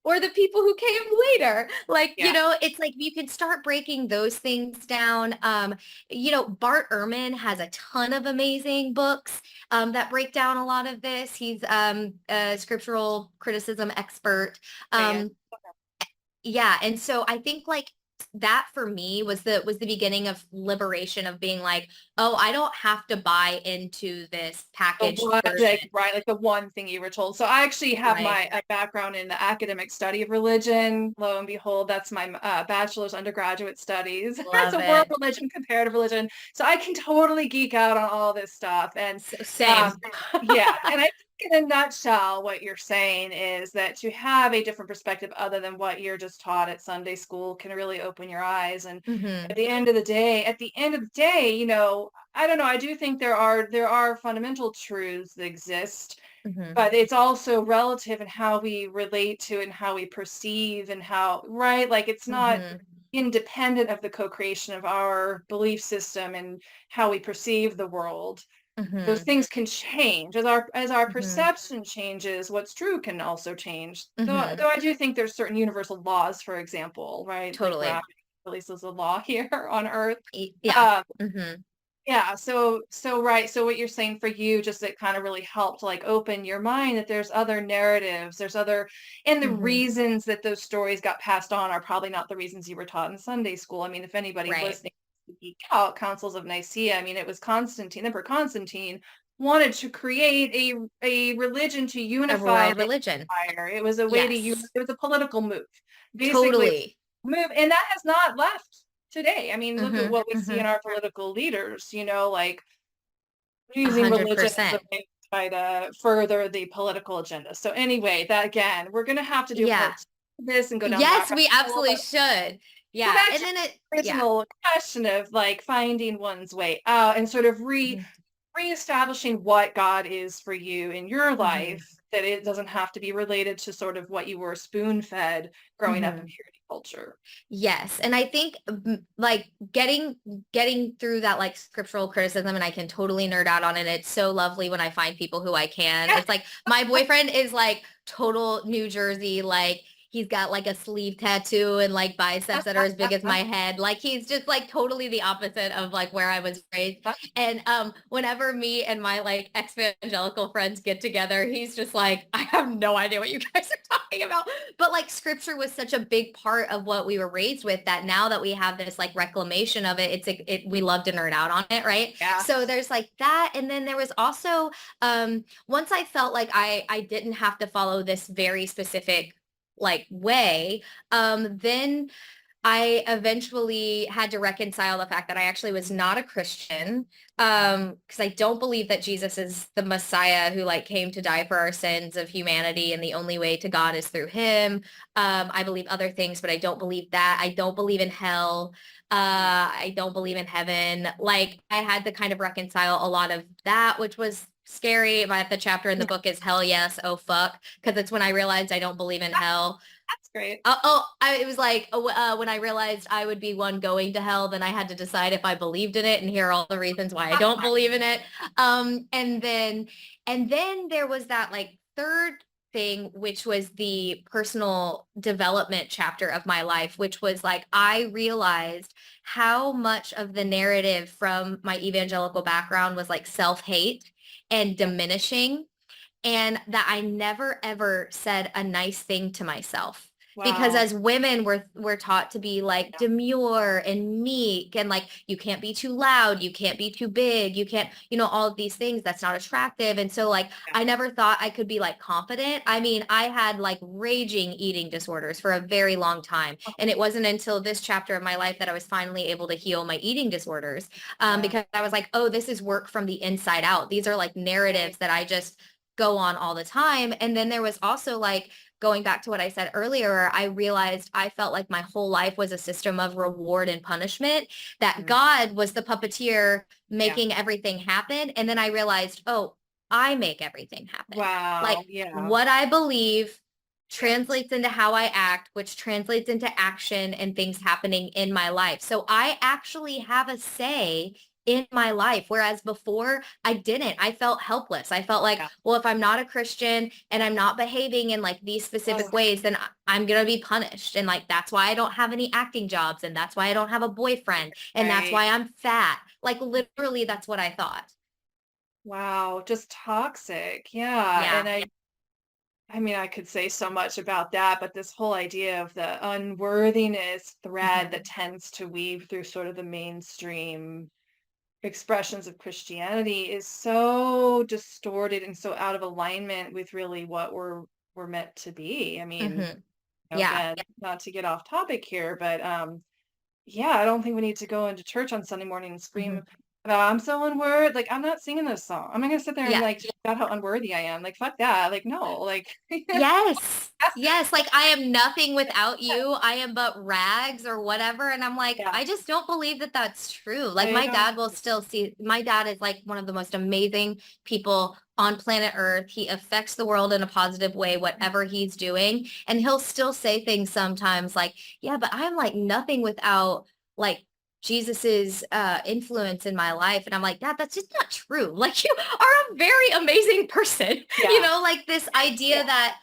or the people who came later? Like, you Yeah. know, it's like you can start breaking those things down. You know, Bart Ehrman has a ton of amazing books that break down a lot of this. He's a scriptural criticism expert. Okay. Yeah. Um, yeah, and so I think like that for me was the beginning of liberation, of being like, oh, I don't have to buy into this The packaged one, version. like, right, like the one thing you were told. So I actually have Right. my background in the academic study of religion. Lo and behold, that's my bachelor's undergraduate studies. It's Love a world it. religion, comparative religion. So I can totally geek out on all this stuff. And So, same. um, yeah, and I in a nutshell, what you're saying is that to have a different perspective other than what you're just taught at Sunday school can really open your eyes. And Mhm. at the end of the day, I don't know. I do think there are fundamental truths that exist, Mhm. but it's also relative in how we relate to and how we perceive and how, right? Like it's not Mhm. independent of the co-creation of our belief system and how we perceive the world. Those Mhm. things can change as our Mhm. perception changes. What's true can also change. Though Mhm. I do think there's certain universal laws, for example, right? Like Totally. gravity, at least is a law here on Earth. Yeah. Um, Mhm. yeah. So right. So what you're saying for you, just it kind of really helped like open your mind that there's other narratives, and the Mhm. reasons that those stories got passed on are probably not the reasons you were taught in Sunday school. I mean, if anybody's Right. listening to the Geek Out Councils of Nicaea, I mean, it was Constantine, Emperor Constantine wanted to create a religion to A unify world the religion. empire. It was a way to Yes. it was a political move. Basically, Totally. move, and that has not left today. I mean, look at Mhm. what we see in Mhm. our political leaders, like using religion as a 100%. way to try to further the political agenda. So anyway, that again, we're going to have to do a Yeah. part 2 of this and go down Yes, that rabbit we hole, absolutely but should. go Yeah. back And to then the yeah. original question of like finding one's way out and sort of Mhm. reestablishing what God is for you in your Mhm. life, that it doesn't have to be related to sort of what you were spoon fed growing up in Mhm. purity culture. Yes, and I think like getting through that like scriptural criticism, and I can totally nerd out on it. It's so lovely when I find people who I can. Yeah. It's like my boyfriend is like total New Jersey, like he's got like a sleeve tattoo and like biceps that are as big as my head. Like he's just like totally the opposite of like where I was raised. And whenever me and my like ex-evangelical friends get together, he's just like, I have no idea what you guys are talking about. But like scripture was such a big part of what we were raised with that now that we have this like reclamation of it, we love to nerd out on it, right? Yeah. So there's like that. And then there was also once I felt like I didn't have to follow this very specific like way, then I eventually had to reconcile the fact that I actually was not a Christian, because I don't believe that Jesus is the Messiah who like came to die for our sins of humanity, and the only way to God is through him. I believe other things, but I don't believe that. I don't believe in hell. I don't believe in heaven. Like I had to kind of reconcile a lot of that, which was scary. But the chapter in the book is hell yes, oh fuck, because it's when I realized I don't believe in hell. That's great. It was like when I realized I would be one going to hell, then I had to decide if I believed in it, and here are all the reasons why I don't believe in it. And then there was that like third thing, which was the personal development chapter of my life, which was like I realized how much of the narrative from my evangelical background was like self-hate and diminishing, and that I never ever said a nice thing to myself. Because Wow. as women, we're taught to be like demure and meek, and like you can't be too loud, you can't be too big, you can't, all of these things that's not attractive. And so like Yeah. I never thought I could be like confident. I mean, I had like raging eating disorders for a very long time. And it wasn't until this chapter of my life that I was finally able to heal my eating disorders. Yeah. Because I was like, oh, this is work from the inside out. These are like Right. narratives that I just go on all the time. And then there was also like going back to what I said earlier, I realized I felt like my whole life was a system of reward and punishment, that Mhm. God was the puppeteer Yeah. making everything happen. And then I realized, oh, I make everything happen. Like Wow. Yeah. what I believe Yes. translates into how I act, which translates into action and things happening in my life. So I actually have a say in my life. Whereas before I didn't. I felt helpless. I felt like, Yeah. well, if I'm not a Christian and I'm not behaving in like these specific Oh, ways, then I'm going to be punished. And like, that's why I don't have any acting jobs. And that's why I don't have a boyfriend. And that's right. why I'm fat. Like literally that's what I thought. Wow. Just toxic. Yeah. Yeah. And I mean, I could say so much about that, but this whole idea of the unworthiness thread that Mhm. tends to weave through sort of the mainstream expressions of Christianity is so distorted and so out of alignment with really what we're meant to be. I mean, Mhm. Yeah. again, not to get off topic here, but yeah, I don't think we need to go into church on Sunday morning and scream Mhm. I'm so unworthy. Like, I'm not singing this song. I'm not gonna sit there and Yeah. like about how unworthy I am. Like, fuck that. Like, no, like Yes. Yes. Like I am nothing without you. I am but rags or whatever. And I'm like, yeah, I just don't believe that that's true. Like I my don't. dad will still see, my dad is like one of the most amazing people on planet Earth. He affects the world in a positive way, whatever he's doing. And he'll still say things sometimes like, yeah, but I'm like nothing without like Jesus's influence in my life. And I'm like, Dad, that's just not true. Like you are a very amazing person. You Yeah, know, like this idea yeah. that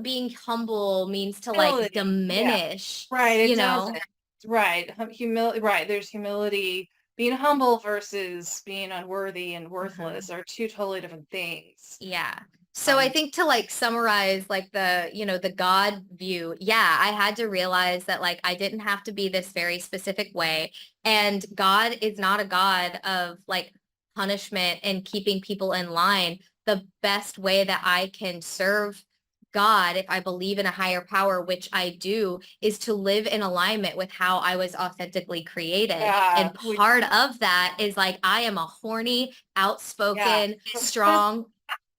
being humble means to like Humility. Yeah, diminish, right. It you know? doesn't. Right. Humility. Right. There's humility. Being humble versus being unworthy and Mhm. worthless are two totally different things. Yeah. So I Um, think to like summarize like the God view, yeah, I had to realize that like I didn't have to be this very specific way. And God is not a God of like punishment and keeping people in line. The best way that I can serve God, if I believe in a higher power, which I do, is to live in alignment with how I was authentically created. yeah. And part of that is like I am a horny, Yeah. outspoken, strong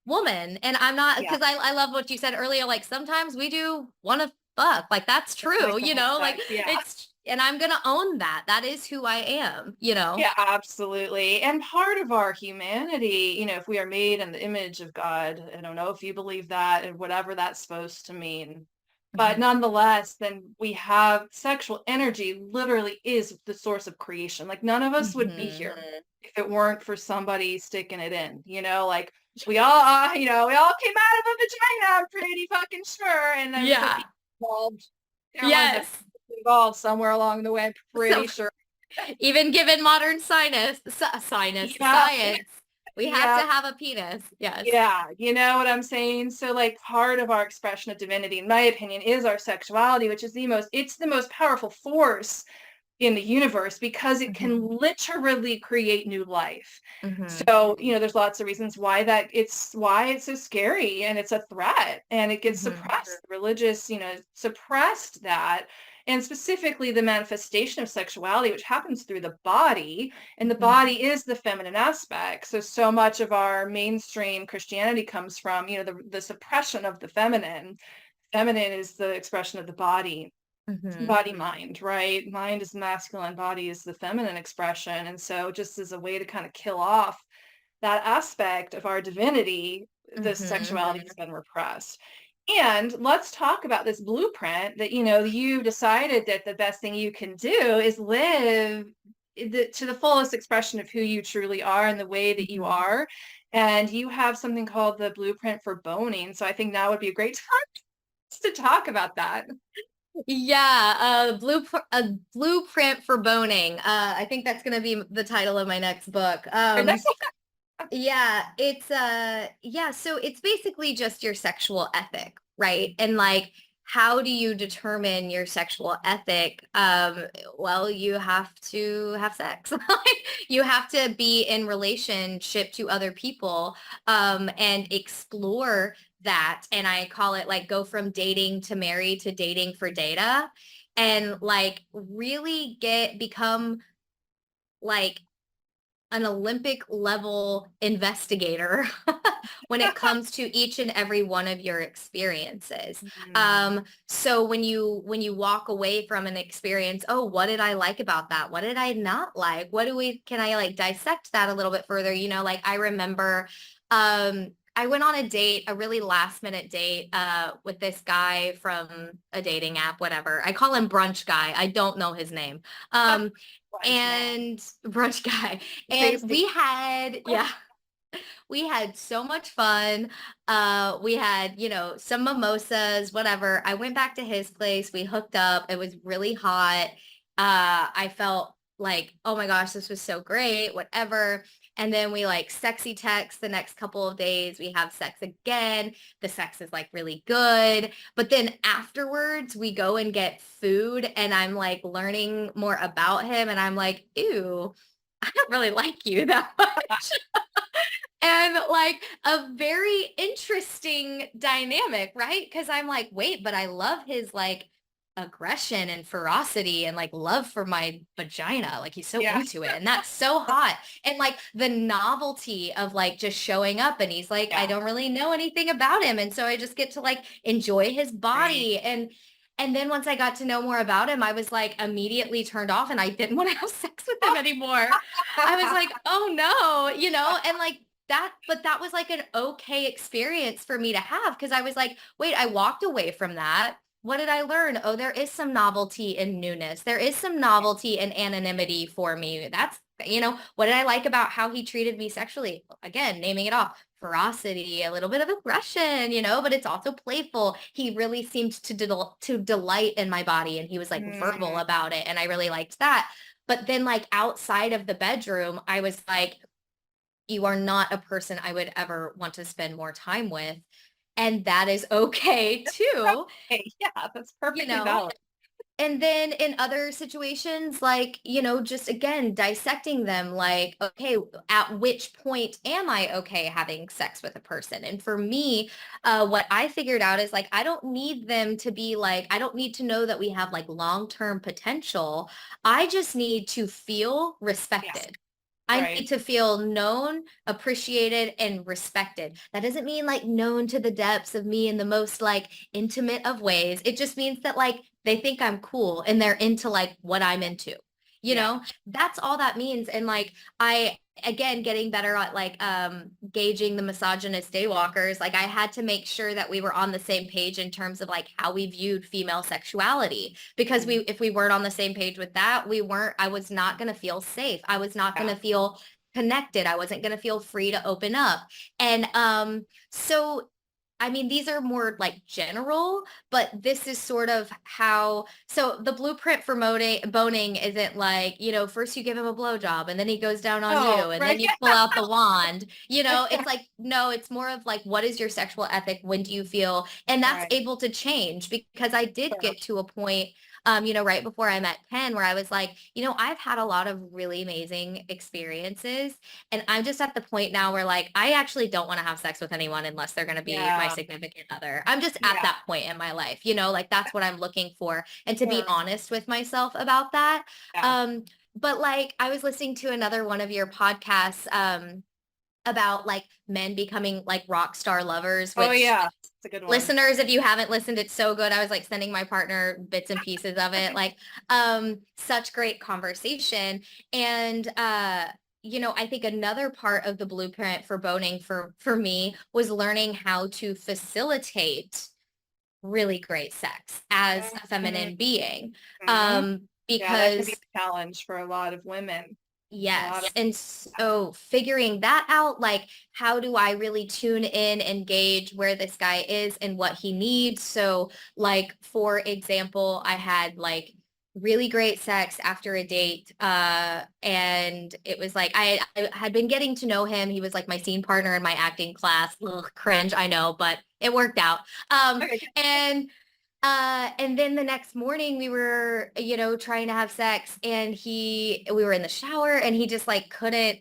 woman. And I'm not, Yeah. because I love what you said earlier. Like sometimes we do want to fuck. Like that's Like true, to you have know, like sex. Yeah. and I'm going to own that. That is who I am, you know? Yeah, absolutely. And part of our humanity, if we are made in the image of God, I don't know if you believe that and whatever that's supposed to mean. But Mhm. nonetheless, then we have sexual energy literally is the source of creation. Like none of us would be here Mhm. if it weren't for somebody sticking it in, like we all came out of a vagina, I'm pretty fucking sure. And there was a Yeah. penis involved. There was a Yes. penis involved somewhere along the way, I'm So pretty sure. even given modern Yeah, science, we have to yeah, have a penis. Yes. yeah. You know what I'm saying? So like part of our expression of divinity, in my opinion, is our sexuality, which is it's the most powerful force in the universe because it can Mhm. literally create new life. Mhm. So, there's lots of reasons why it's so scary and it's a threat and it gets Mhm. suppressed. Religious, suppressed that. And specifically the manifestation of sexuality, which happens through the body, and the Mhm. body is the feminine aspect. So much of our mainstream Christianity comes from, the suppression of the feminine. Feminine is the expression of the Mhm. body mind, right? Mind is masculine, body is the feminine expression. And so just as a way to kind of kill off that aspect of our divinity, the Mhm. sexuality has been repressed. And let's talk about this blueprint that, you decided that the best thing you can do is live to the fullest expression of who you truly are and the way that you Mhm. are. And you have something called the blueprint for boning. So I think now would be a great time to talk about that. Yeah, a blueprint for boning. I think that's gonna be the title of my next book. And that's Yeah, yeah, so it's basically just your sexual ethic, right? And like how do you determine your sexual ethic? Well, you have to have sex. Like you have to be in relationship to other people and explore that. And I call it like go from dating to marry to dating for data and like really become like an Olympic level investigator when it comes to each and every one of your experiences. Mhm. So when you walk away from an experience, oh, what did I like about that? What did I not like? Can I like dissect that a little bit further? Like I remember I went on a date, a really last minute date with this guy from a dating app, whatever. I call him Brunch Guy. I don't know his name. Um, Lunch man. and Brunch Guy. And Tasty. yeah, we had so much fun. We had, some mimosas, whatever. I went back to his place. We hooked up. It was really hot. I felt like, oh my gosh, this was so great, whatever. And then we like sexy text the next couple of days. We have sex again. The sex is like really good. But then afterwards, we go and get food and I'm like learning more about him. And I'm like, ew, I don't really like you that much. And like a very interesting dynamic, right? Because I'm like, wait, but I love his like aggression and ferocity and like love for my vagina. Like he's so Yeah. into it. And that's so hot. And like the novelty of like just showing up and he's like, I Yeah. don't really know anything about him. And so I just get to like enjoy his Right. body. And then once I got to know more about him, I was like immediately turned off and I didn't want to have sex with him anymore. I was like, oh no, and like that, but that was like an okay experience for me to have because I was like, wait, I walked away from that. What did I learn? Oh, there is some novelty in newness. There is some novelty in anonymity for me. That's, what did I like about how he treated me sexually? Again, naming it off, ferocity, a little bit of aggression, but it's also playful. He really seemed to delight in my body and he was like verbal Mm. about it. And I really liked that. But then like outside of the bedroom, I was like, you are not a person I would ever want to spend more time with. And that is okay too, Hey, yeah, that's you perfectly know? valid. And then in other situations, like, just again, dissecting them, like, okay, at which point am I okay having sex with a person? And for me, what I figured out is like, I don't need them to be like, I don't need to know that we have like long-term potential. I just need to feel Yes. respected. I Right. need to feel known, appreciated, and respected. That doesn't mean like known to the depths of me in the most like intimate of ways. It just means that like they think I'm cool and they're into like what I'm into. Yeah. That's all that means. And like I again getting better at like gauging the misogynist daywalkers, like I had to make sure that we were on the same page in terms of like how we viewed female sexuality because Mm. if we weren't on the same page with that, I was not going to feel safe. I was not going Yeah. to feel connected. I wasn't going to feel free to open up. And so I mean, these are more like general, but this is sort of how, so the blueprint for boning isn't like, first you give him a blowjob and then he goes down on Oh, you and then right. you pull out the wand, it's like, no, it's more of like, what is your sexual ethic? When do you feel? And that's Right. able to change because I did Sure. get to a point right before I met Ken, where I was like, I've had a lot of really amazing experiences. And I'm just at the point now where like, I actually don't want to have sex with anyone unless they're going to be my Yeah. significant other. I'm just at Yeah. that point in my life, like that's what I'm looking for. And to be Sure. honest with myself about that. Yeah. But like, I was listening to another one of your podcasts, about like men becoming like rock star lovers, Oh, which yeah. It's a good one. listeners, if you haven't listened, it's so good. I was like sending my partner bits and pieces of it, like such great conversation. And I think another part of the blueprint for boning for me was learning how to facilitate really great sex as a Mhm. feminine being. Mhm. Yeah, that can be Because a challenge for a lot of women. A lot of, yes. And so figuring that out, like, how do I really tune in and gauge where this guy is and what he needs? So, like, for example, I had like really great sex after a date. And it was like I had been getting to know him. He was like my scene partner in my acting class. Ugh, cringe, I know, but it worked out. okay. And then the next morning we were, trying to have sex and we were in the shower and he just like couldn't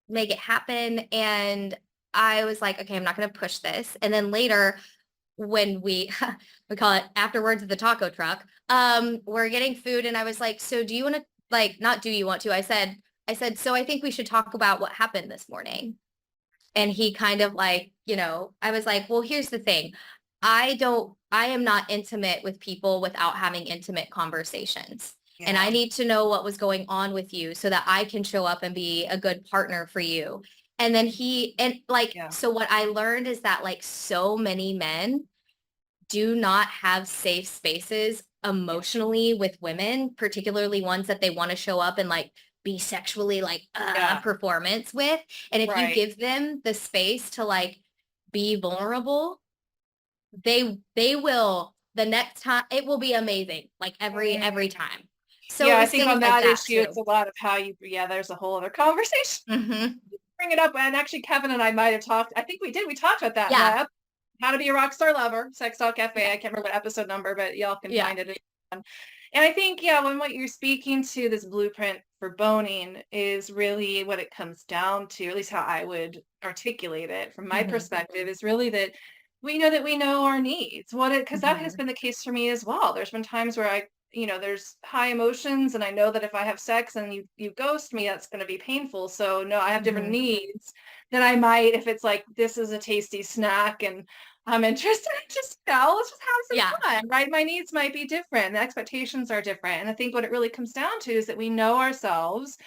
make it happen. And I was like, okay, I'm not going to push this. And then later when we call it afterwards at the taco truck, we're getting food. And I was like, so do you want to like, not do you want to, I said, so I think we should talk about what happened this morning. And he kind of like, I was like, well, here's the thing. I am not intimate with people without having intimate conversations. And I Yeah. need to know what was going on with you so that I can show up and be a good partner for you. And then and like, Yeah. so what I learned is that like so many men do not have safe spaces Yeah. emotionally with women, particularly ones that they want to show up and like be sexually like Yeah. performance with. And if you Right. give them the space to like be vulnerable, they will the next time it will be amazing, like every Mm. time. So it Yeah, I was think things on like that that issue, it's too. a lot of how you, yeah, there's a whole other conversation. Hmm. Bring it up. And actually, Kevin and I might have talked. I think we did. We talked about that in Yeah. that How to Be a Rock Star Lover, Sex Talk Cafe. Yeah. I can't remember what episode number, but y'all can Yeah. find it. And I think, yeah, when what you're speaking to, this blueprint for boning is really what it comes down to, at least how I would articulate it from my Hmm. perspective, is really that we know that we know our needs. Because that has Mhm. been the case for me as well. There's been times where there's high emotions, and I know that if I have sex and you ghost me, that's going to be painful. So no, I have different Mhm. needs than I might if it's like, this is a tasty snack and I'm interested in just, let's just have Yeah. some fun, right? My needs might be different. The expectations are different. And I think what it really comes down to is that we know ourselves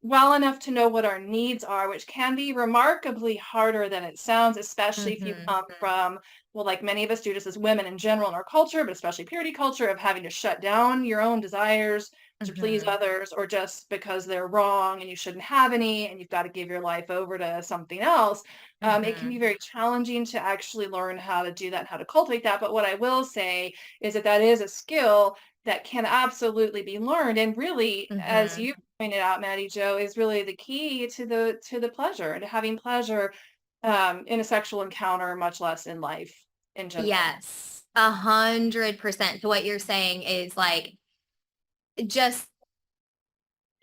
well enough to know what our needs are, which can be remarkably harder than it sounds, especially if you Mhm. come from, well, like many of us do just as women in general in our culture, but especially purity culture, of having to shut down your own desires to please Mhm. others, or just because they're wrong and you shouldn't have any and you've got to give your life over to something else. It can be Mhm. very challenging to actually learn how to do that and how to cultivate that. But what I will say is that that is a skill that can absolutely be learned. And really, as Mhm. you pointed out, Mattie Jo, is really the key to the pleasure and to having pleasure in a sexual encounter, much less in life in general. Yes. 100%. So what you're saying is like just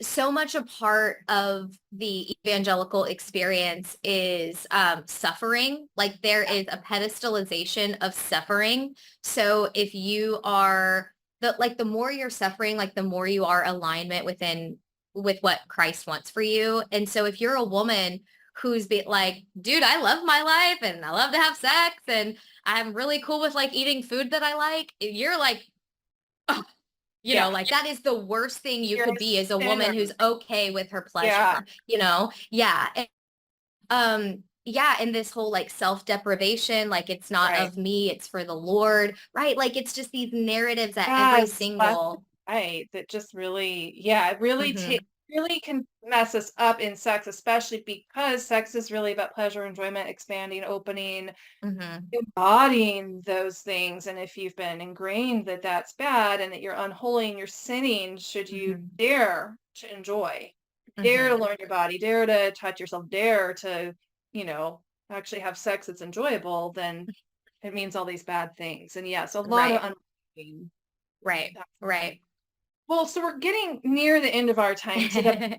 so much a part of the evangelical experience is suffering. Like there is a pedestalization of suffering. So if you are the more you're suffering, like the more you are alignment with what Christ wants for you. And so if you're a woman who's like, dude, I love my life and I love to have sex and I'm really cool with like eating food that I like, you're like, Yeah, like that is the worst thing you you're could a be is a sinner. woman who's okay with her Yeah, pleasure. Yeah. Yeah, and this whole like self-deprivation, like it's not right. of me, it's for the Lord, right? Like it's just these narratives that every Yes, left and single right. That just really, yeah, it really Mhm. really can mess us up in sex, especially because sex is really about pleasure, enjoyment, expanding, opening, Mhm. embodying those things. And if you've been ingrained that that's bad and that you're unholy and you're sinning, should you Mhm. dare to enjoy, dare to Mhm. learn your body, dare to touch yourself, dare to, you know, actually have sex that's enjoyable, then it means all these bad things. And yes, a lot of Right. unlearning. Right. Right. Well, so we're getting near the end of our time together,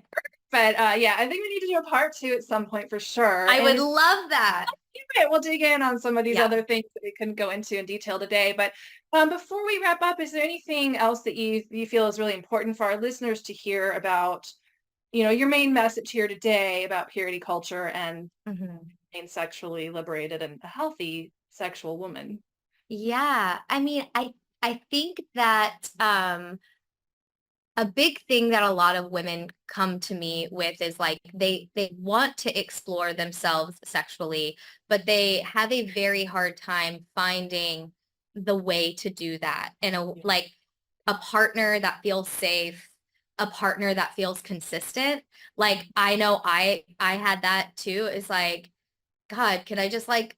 but yeah, I think we need to do a part two at some point for sure. I would And love that. we'll dig in on some of these Yeah. other things that we couldn't go into in detail today. But before we wrap up, is there anything else that you feel is really important for our listeners to hear about, your main message here today about purity culture and Mhm. being sexually liberated and a healthy sexual woman? Yeah. I mean, I think that a big thing that a lot of women come to me with is like they want to explore themselves sexually, but they have a very hard time finding the way to do that and Yeah. like a partner that feels safe, a partner that feels consistent. Like I know I had that too. It's like, God, can I just like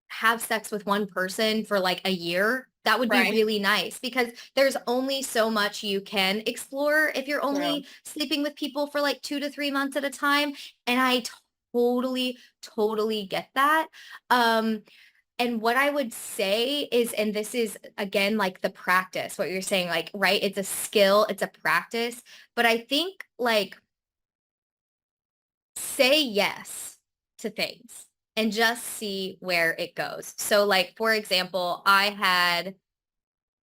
have sex with one person for like a year? That would be Right. really nice because there's only so much you can explore if you're True. only sleeping with people for like 2 to 3 months at a time. And I totally, totally get that. Um, and what I would say is, and this is again like the practice, what you're saying, like, right? It's a skill, it's a practice. But I think like say yes to things and just see where it goes. So like for example, I had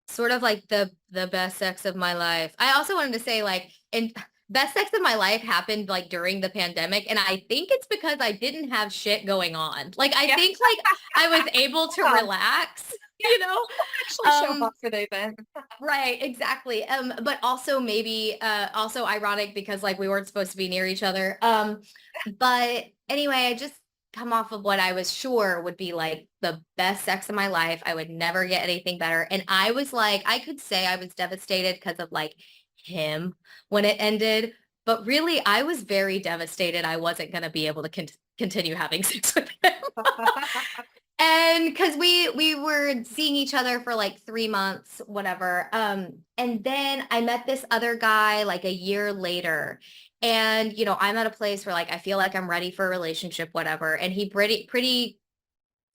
sort of like the best sex of my life. I also wanted to say like and best sex of my life happened like during the pandemic and I think it's because I didn't have shit going on. Like I Yeah. think like I was able to Yeah. relax, Yeah. you know? Actually show Um up for the event. Right, exactly. But also maybe also ironic because like we weren't supposed to be near each other. But anyway, I just come off of what I was sure would be like the best sex of my life. I would never get anything better. And I was like, I could say I was devastated because of like him when it ended. But really, I was very devastated I wasn't going to be able to continue having sex with him. And because we were seeing each other for like 3 months, whatever. And then I met this other guy like a year later. And, I'm at a place where like I feel like I'm ready for a relationship, whatever. And he pretty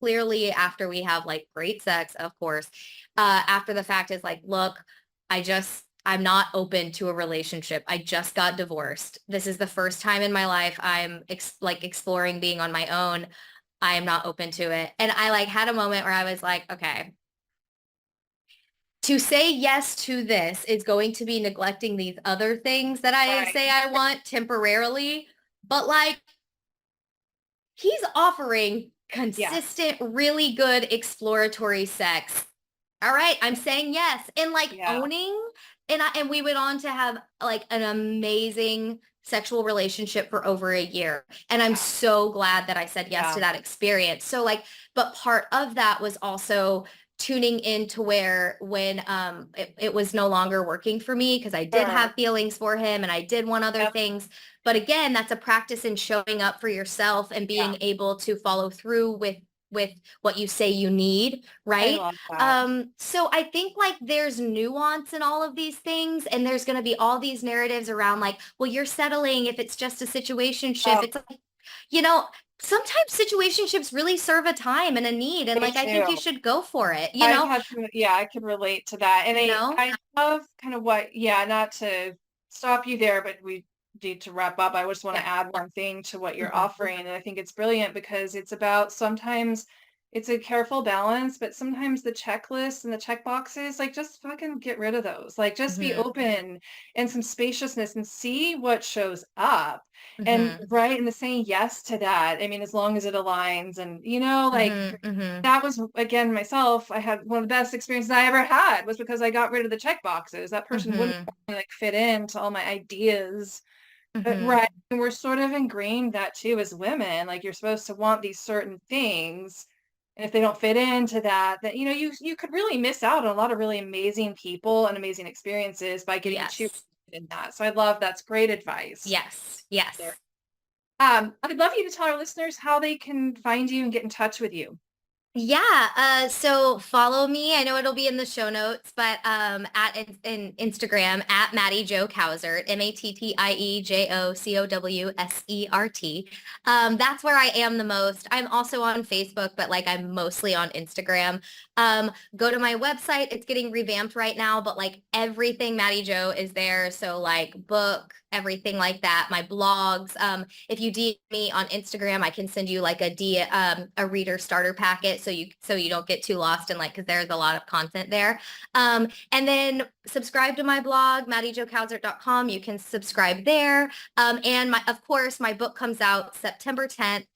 clearly after we have like great sex, of course, after the fact is like, look, I'm not open to a relationship. I just got divorced. This is the first time in my life I'm like exploring being on my own. I am not open to it. And I like had a moment where I was like, okay, to say yes to this is going to be neglecting these other things that I Right. say I want temporarily. But like, he's offering Yes. consistent, really good exploratory sex. All right, I'm saying yes. And like Yeah. owning, and we went on to have like an amazing sexual relationship for over a year. And I'm Yeah. so glad that I said yes Yeah. to that experience. So like, but part of that was also tuning into where when it was no longer working for me because I did Sure. have feelings for him and I did want other Yep. things. But again, that's a practice in showing up for yourself and Yeah. being able to follow through with what you say you need, I right? love that. So I think like there's nuance in all of these things, and there's going to be all these narratives around like, well, you're settling if it's just a situationship. Oh, It's like, you know, sometimes situationships really serve a time and a need, and me like I think you too. should go for it, I've had some, yeah, I can relate to that. And you know? I love kind of what, yeah, not to stop you there, but we need to wrap up. I just want Yeah. to add one thing to what you're Mhm. offering. And I think it's brilliant because it's about sometimes it's a careful balance, but sometimes the checklists and the check boxes, like just fucking get rid of those. Like just be Mhm. open and some spaciousness and see what shows up. And Mhm. right, and the saying yes to that. I mean, as long as it aligns and like Mhm. Mhm. that was again myself. I had one of the best experiences I ever had was because I got rid of the check boxes. That person wouldn't Mhm. like fit into all my ideas. Mhm. Right. And we're sort of ingrained that too as women. Like you're supposed to want these certain things. And if they don't fit into that, then you could really miss out on a lot of really amazing people and amazing experiences by getting too Yes. in that. So I love that's great advice Yes. Yes. there. I'd love you to tell our listeners how they can find you and get in touch with you. Yeah, so follow me. I know it'll be in the show notes, but at in Instagram at Mattie Jo Cowsert, Mattiejocowsquirt. That's where I am the most. I'm also on Facebook, but like I'm mostly on Instagram. Go to my website. It's getting revamped right now, but like everything Mattie Jo is there. So like book, everything like that. My blogs. If you DM me on Instagram, I can send you like a reader starter packet so you don't get too lost in like because there's a lot of content there. And then subscribe to my blog, mattiejocowsert.com. You can subscribe there. And of course, my book comes out September 10th.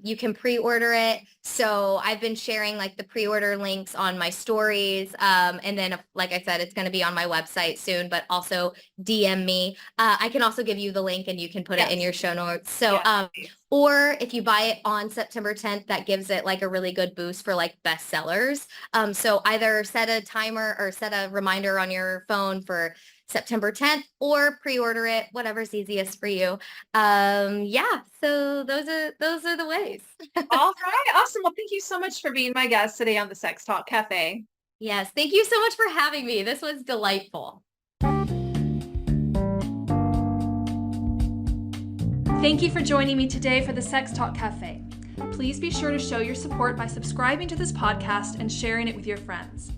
You can pre-order it. So I've been sharing like the pre-order links on my stories. And then, like I said, it's going to be on my website soon, but also DM me. I can also give you the link and you can put it in Yes. your show notes. So, Yes. or if you buy it on September 10th, that gives it like a really good boost for like bestsellers. So either set a timer or set a reminder on your phone for September 10th or pre-order it, whatever's easiest for you. Yeah, so those are the ways. All right. Awesome. Well, thank you so much for being my guest today on the Sex Talk Cafe. Yes, thank you so much for having me. This was delightful. Thank you for joining me today for the Sex Talk Cafe. Please be sure to show your support by subscribing to this podcast and sharing it with your friends.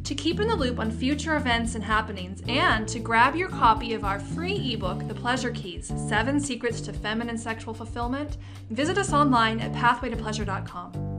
To keep in the loop on future events and happenings, and to grab your copy of our free ebook, The Pleasure Keys, 7 Secrets to Feminine Sexual Fulfillment, visit us online at pathwaytopleasure.com.